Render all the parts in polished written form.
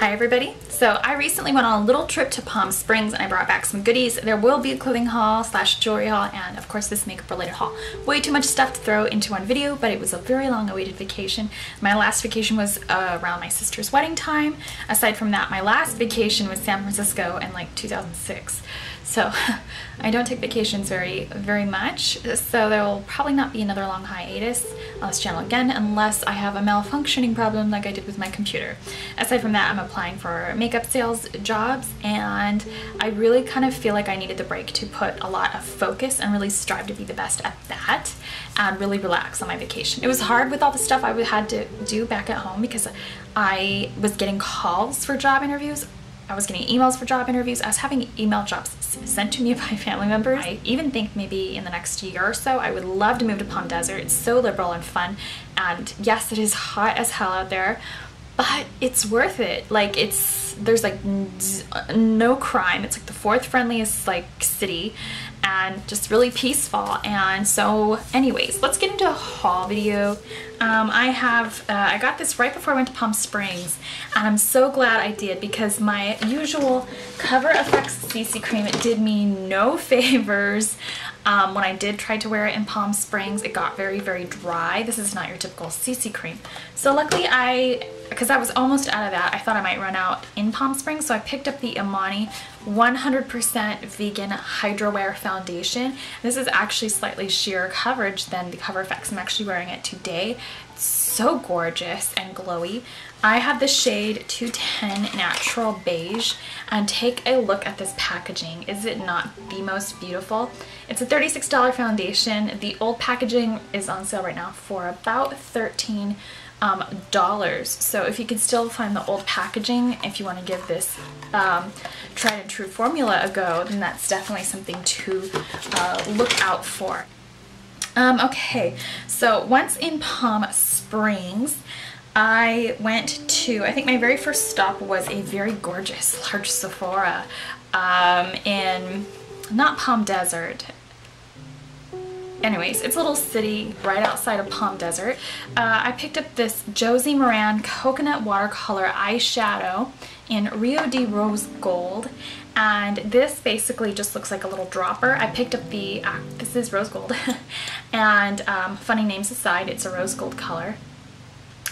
Hi everybody. So I recently went on a little trip to Palm Springs and I brought back some goodies. There will be a clothing haul / jewelry haul and of course this makeup related haul. Way too much stuff to throw into one video, but it was a very long awaited vacation. My last vacation was around my sister's wedding time. Aside from that, my last vacation was San Francisco in like 2006. So I don't take vacations very much, so there will probably not be another long hiatus on this channel again unless I have a malfunctioning problem like I did with my computer. Aside from that, I'm applying for makeup sales jobs and I really kind of feel like I needed the break to put a lot of focus and really strive to be the best at that and really relax on my vacation. It was hard with all the stuff I had to do back at home because I was getting calls for job interviews. I was getting emails for job interviews. I was having email jobs sent to me by family members. I even think maybe in the next year or so I would love to move to Palm Desert. It's so liberal and fun, and yes, it is hot as hell out there, but it's worth it. Like there's like no crime. It's like the fourth friendliest like city and just really peaceful. And so anyways, let's get into a haul video. I got this right before I went to Palm Springs and I'm so glad I did because my usual Cover FX CC cream, it did me no favors. When I did try to wear it in Palm Springs, it got very dry. This is not your typical CC cream. So luckily because I was almost out of that, I thought I might run out in Palm Springs, so I picked up the Amani 100% vegan Hydro Wear foundation. This is actually slightly sheer coverage than the Cover FX. I'm actually wearing it today. It's so gorgeous and glowy. I have the shade 210 Natural Beige, and take a look at this packaging. Is it not the most beautiful? It's a $36 foundation. The old packaging is on sale right now for about $13. So if you can still find the old packaging, if you want to give this tried and true formula a go, then that's definitely something to look out for. Okay, so once in Palm Springs, I went to, I think my very first stop was a very gorgeous large Sephora in, not Palm Desert. Anyways, it's a little city right outside of Palm Desert. I picked up this Josie Moran Coconut Watercolor Eyeshadow in Rio de Rose Gold. And this basically just looks like a little dropper. I picked up the, this is rose gold. And funny names aside, it's a rose gold color.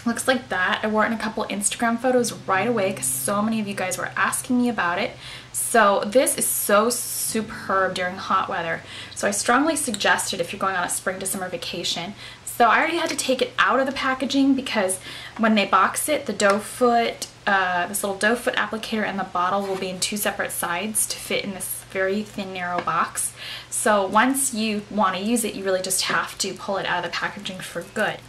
Looks like that. I wore it in a couple Instagram photos right away because so many of you guys were asking me about it. So this is so superb during hot weather. So I strongly suggest it if you're going on a spring to summer vacation. So I already had to take it out of the packaging because when they box it, the doe foot, this little doe foot applicator and the bottle will be in two separate sides to fit in this very thin narrow box. So once you want to use it, you really just have to pull it out of the packaging for good.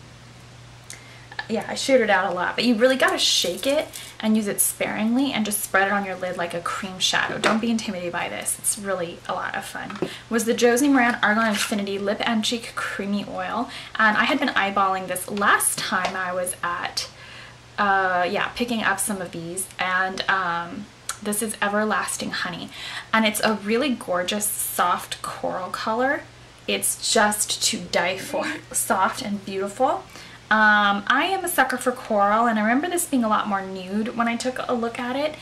Yeah, I shared it out a lot, but you really gotta shake it and use it sparingly and just spread it on your lid like a cream shadow. Don't be intimidated by this. It's really a lot of fun. Was the Josie Moran Argan Infinity Lip and Cheek Creamy Oil, and I had been eyeballing this last time I was at, picking up some of these, and this is Everlasting Honey, and it's a really gorgeous soft coral color. It's just to die for. Soft and beautiful. I am a sucker for coral, and I remember this being a lot more nude when I took a look at it.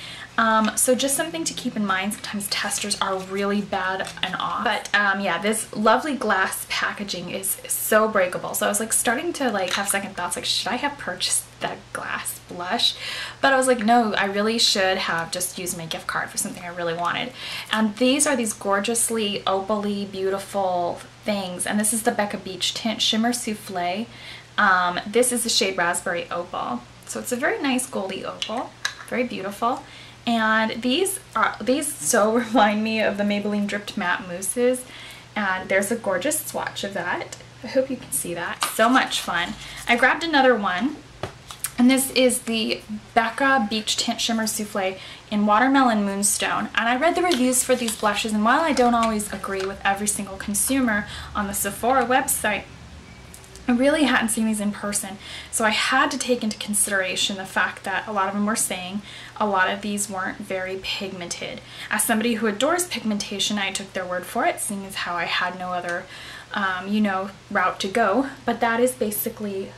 So just something to keep in mind. Sometimes testers are really bad and off. But yeah, this lovely glass packaging is so breakable. So I was like starting to like have second thoughts, like should I have purchased that glass blush? But I was like, no, I really should have just used my gift card for something I really wanted. And these are these gorgeously opal-y beautiful things. And this is the Becca Beach Tint Shimmer Souffle. This is the shade Raspberry Opal. So it's a very nice goldy opal, very beautiful. And these so remind me of the Maybelline Dripped Matte Mousses. And there's a gorgeous swatch of that. I hope you can see that. So much fun. I grabbed another one. And this is the Becca Beach Tint Shimmer Souffle in Watermelon Moonstone. And I read the reviews for these blushes, and while I don't always agree with every single consumer on the Sephora website, I really hadn't seen these in person, so I had to take into consideration the fact that a lot of them were saying a lot of these weren't very pigmented. As somebody who adores pigmentation, I took their word for it, seeing as how I had no other, route to go. But that is basically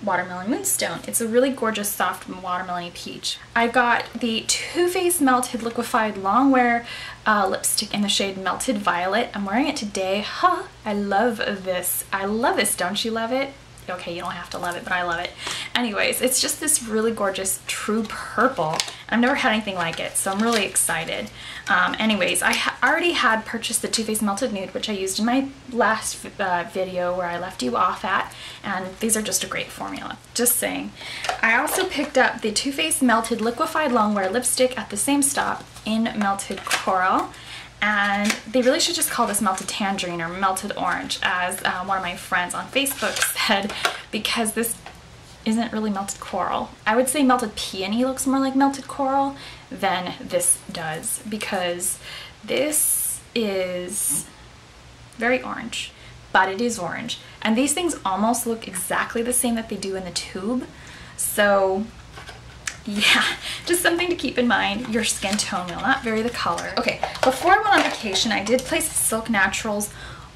Watermelon Moonstone. It's a really gorgeous soft watermelon peach. I got the Too Faced Melted Liquefied Longwear lipstick in the shade Melted Violet. I'm wearing it today. Huh, I love this. I love this, don't you love it? Okay, you don't have to love it, but I love it. Anyways, it's just this really gorgeous true purple. I've never had anything like it, so I'm really excited. Anyways, I already had purchased the Too Faced Melted Nude, which I used in my last video where I left you off at, and these are just a great formula. Just saying. I also picked up the Too Faced Melted Liquefied Longwear lipstick at the same stop in Melted Coral. And they really should just call this Melted Tangerine or Melted Orange, as one of my friends on Facebook said, because this isn't really melted coral. I would say Melted Peony looks more like melted coral than this does, because this is very orange, but it is orange. And these things almost look exactly the same that they do in the tube. So yeah, just something to keep in mind. Your skin tone will not vary the color. Okay, before I went on vacation, I did place a Silk Naturals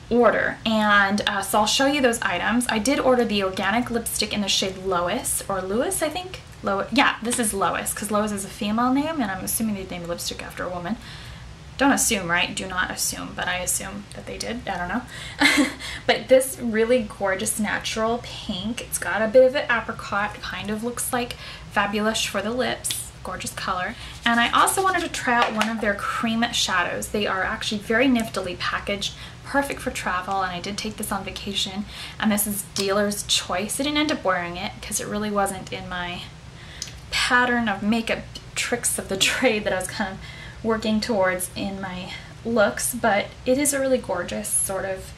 order, and so I'll show you those items. I did order the organic lipstick in the shade Lois, or Lewis, I think. Yeah, this is Lois, because Lois is a female name, and I'm assuming they named lipstick after a woman. Don't assume, right? Do not assume, but I assume that they did. I don't know. But this really gorgeous natural pink, it's got a bit of an apricot, kind of looks like Fabulous for the lips. Gorgeous color. And I also wanted to try out one of their cream shadows. They are actually very niftily packaged, perfect for travel, and I did take this on vacation. And this is Dealer's Choice. I didn't end up wearing it because it really wasn't in my pattern of makeup tricks of the trade that I was kind of working towards in my looks, but it is a really gorgeous sort of,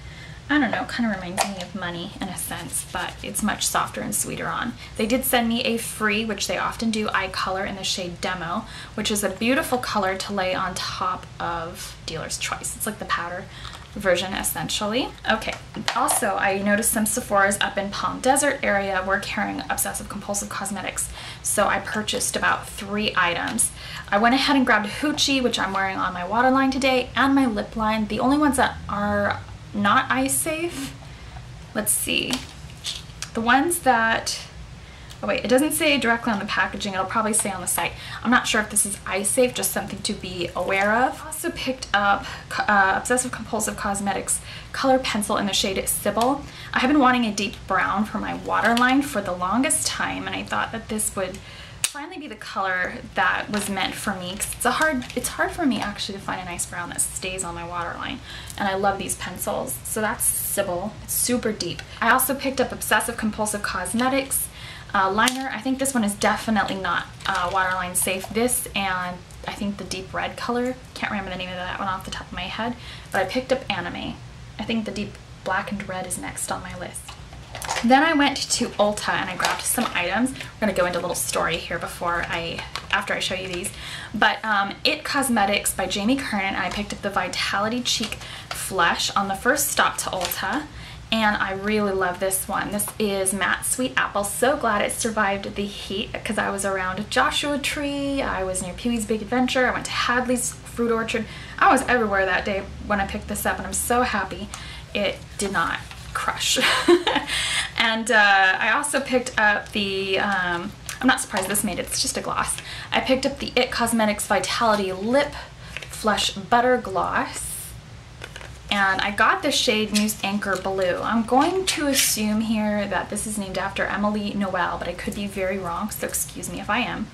I don't know, kind of reminds me of Money in a sense, but it's much softer and sweeter on. They did send me a free, which they often do, eye color in the shade Demo, which is a beautiful color to lay on top of Dealer's Choice. It's like the powder version essentially. Okay, also I noticed some Sephora's up in Palm Desert area were carrying obsessive compulsive cosmetics, so I purchased about 3 items. I went ahead and grabbed Hoochie, which I'm wearing on my waterline today, and my lip line. The only ones that are not eye safe, let's see, the ones that, oh wait, it doesn't say directly on the packaging, it'll probably say on the site. I'm not sure if this is eye safe, just something to be aware of. I also picked up Obsessive Compulsive Cosmetics color pencil in the shade Sybil. I have been wanting a deep brown for my waterline for the longest time, and I thought that this would finally be the color that was meant for me, because it's hard for me actually to find a nice brown that stays on my waterline, and I love these pencils. So that's Sybil. It's super deep. I also picked up Obsessive Compulsive Cosmetics liner. I think this one is definitely not waterline safe. This and I think the deep red color, can't remember the name of that one off the top of my head, but I picked up Anime. I think the deep black and red is next on my list. Then I went to Ulta and I grabbed some items. We're going to go into a little story here after I show you these. But It Cosmetics by Jamie Kernan, I picked up the Vitality Cheek Flush on the first stop to Ulta. And I really love this one. This is Matte Sweet Apple. So glad it survived the heat, because I was around Joshua Tree, I was near Pee-wee's Big Adventure, I went to Hadley's Fruit Orchard. I was everywhere that day when I picked this up, and I'm so happy it did not crush. And I also picked up the, I'm not surprised this made it, it's just a gloss. I picked up the It Cosmetics Vitality Lip Flush Butter Gloss. And I got the shade Mousse Anchor Blue. I'm going to assume here that this is named after Emily Noel, but I could be very wrong, so excuse me if I am.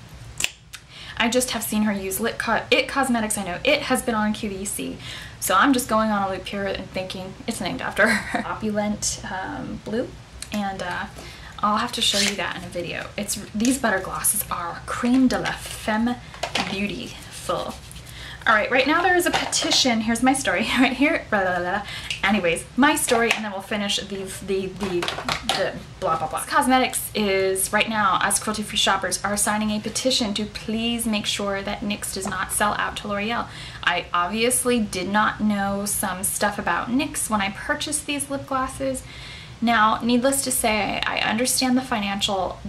I just have seen her use It Cosmetics. I know It has been on QVC, so I'm just going on a loop here and thinking it's named after her. Opulent Blue, and I'll have to show you that in a video. These butter glosses are creme de la femme beautiful. Alright, right now there is a petition. Here's my story right here. Blah, blah, blah. Anyways, my story, and then we'll finish the blah blah blah. Cosmetics is right now, as cruelty-free shoppers, are signing a petition to please make sure that NYX does not sell out to L'Oreal. I obviously did not know some stuff about NYX when I purchased these lip glosses. Now, needless to say, I understand the financial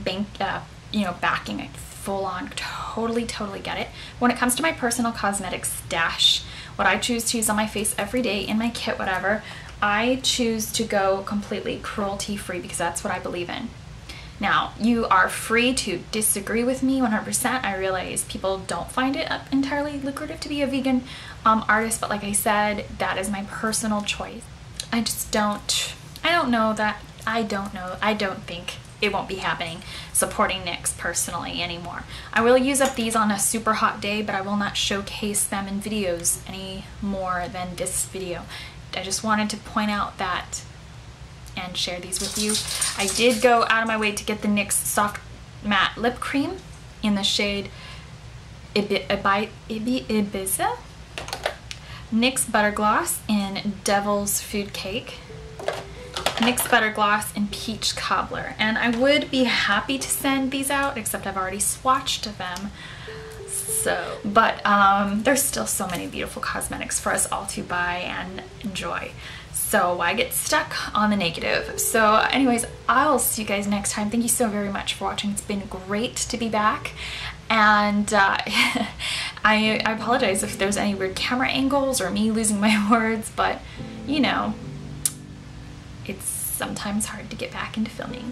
backing it. Full on, totally get it. When it comes to my personal cosmetics stash, what I choose to use on my face every day, in my kit, whatever, I choose to go completely cruelty free because that's what I believe in. Now, you are free to disagree with me 100%. I realize people don't find it entirely lucrative to be a vegan artist, but like I said, that is my personal choice. I don't think it won't be happening supporting NYX personally anymore. I will use up these on a super hot day, but I will not showcase them in videos any more than this video. I just wanted to point out that and share these with you. I did go out of my way to get the NYX Soft Matte Lip Cream in the shade Ibiza, NYX Butter Gloss in Devil's Food Cake, NYX Butter Gloss in Peach Cobbler. And I would be happy to send these out, except I've already swatched them. So, but there's still so many beautiful cosmetics for us all to buy and enjoy. So why get stuck on the negative? So anyways, I'll see you guys next time. Thank you so very much for watching. It's been great to be back. And I apologize if there's any weird camera angles or me losing my words, but you know, it's sometimes hard to get back into filming.